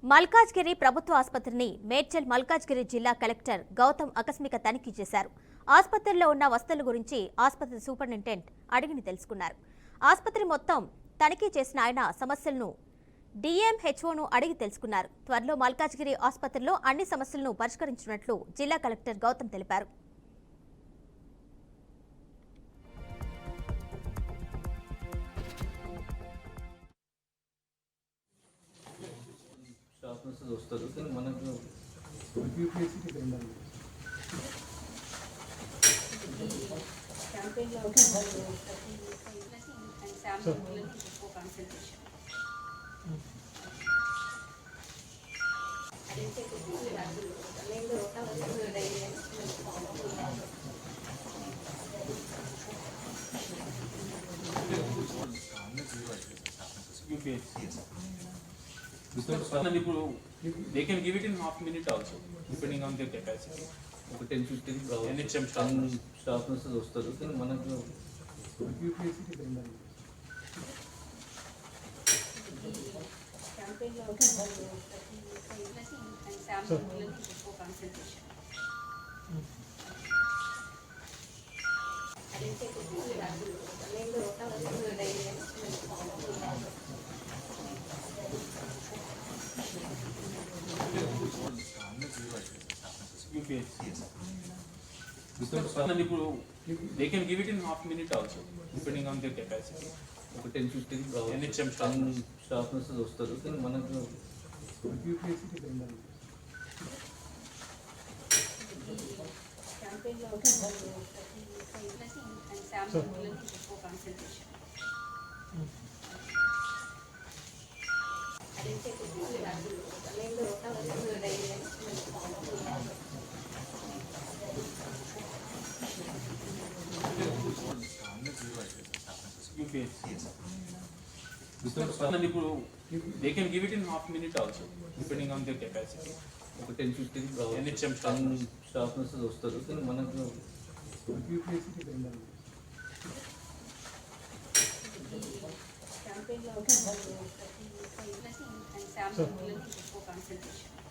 మల్కాజ్గిరి ప్రభుత్వ ఆసుపత్రిని మేడ్చల్ మల్కాజ్గిరి జిల్లా కలెక్టర్ గౌతమ్ ఆకస్మిక తనిఖీ చేశారు. ఆసుపత్రిలో ఉన్న వసతుల గురించి ఆసుపత్రి సూపరింటెండెంట్ అడిగి తెలుసుకున్నారు. ఆసుపత్రి మొత్తం తనిఖీ చేసిన ఆయన సమస్యలను డిఎంహెచ్ఓను అడిగి తెలుసుకున్నారు. త్వరలో మల్కాజ్గిరి ఆసుపత్రిలో అన్ని సమస్యలను పరిష్కరించినట్లు జిల్లా కలెక్టర్ గౌతమ్ తెలిపారు. స్టాఫ్ నర్సెస్ వస్తారు కానీ మనకు they can give it in half minute also, depending on their capacity. ఒక 10-15 NHM స్టాఫ్ నర్సెస్ వస్తారు కానీ మనకు they can give it in half minute also, depending on their capacity. ఒక 10-15 NHM స్టాఫ్ నర్సెస్ వస్తారు కానీ మనకు they can give it in half minute also, depending on their capacity. ఒక 10-15 NHM staff nurses వస్తారు కానీ మనకు campaign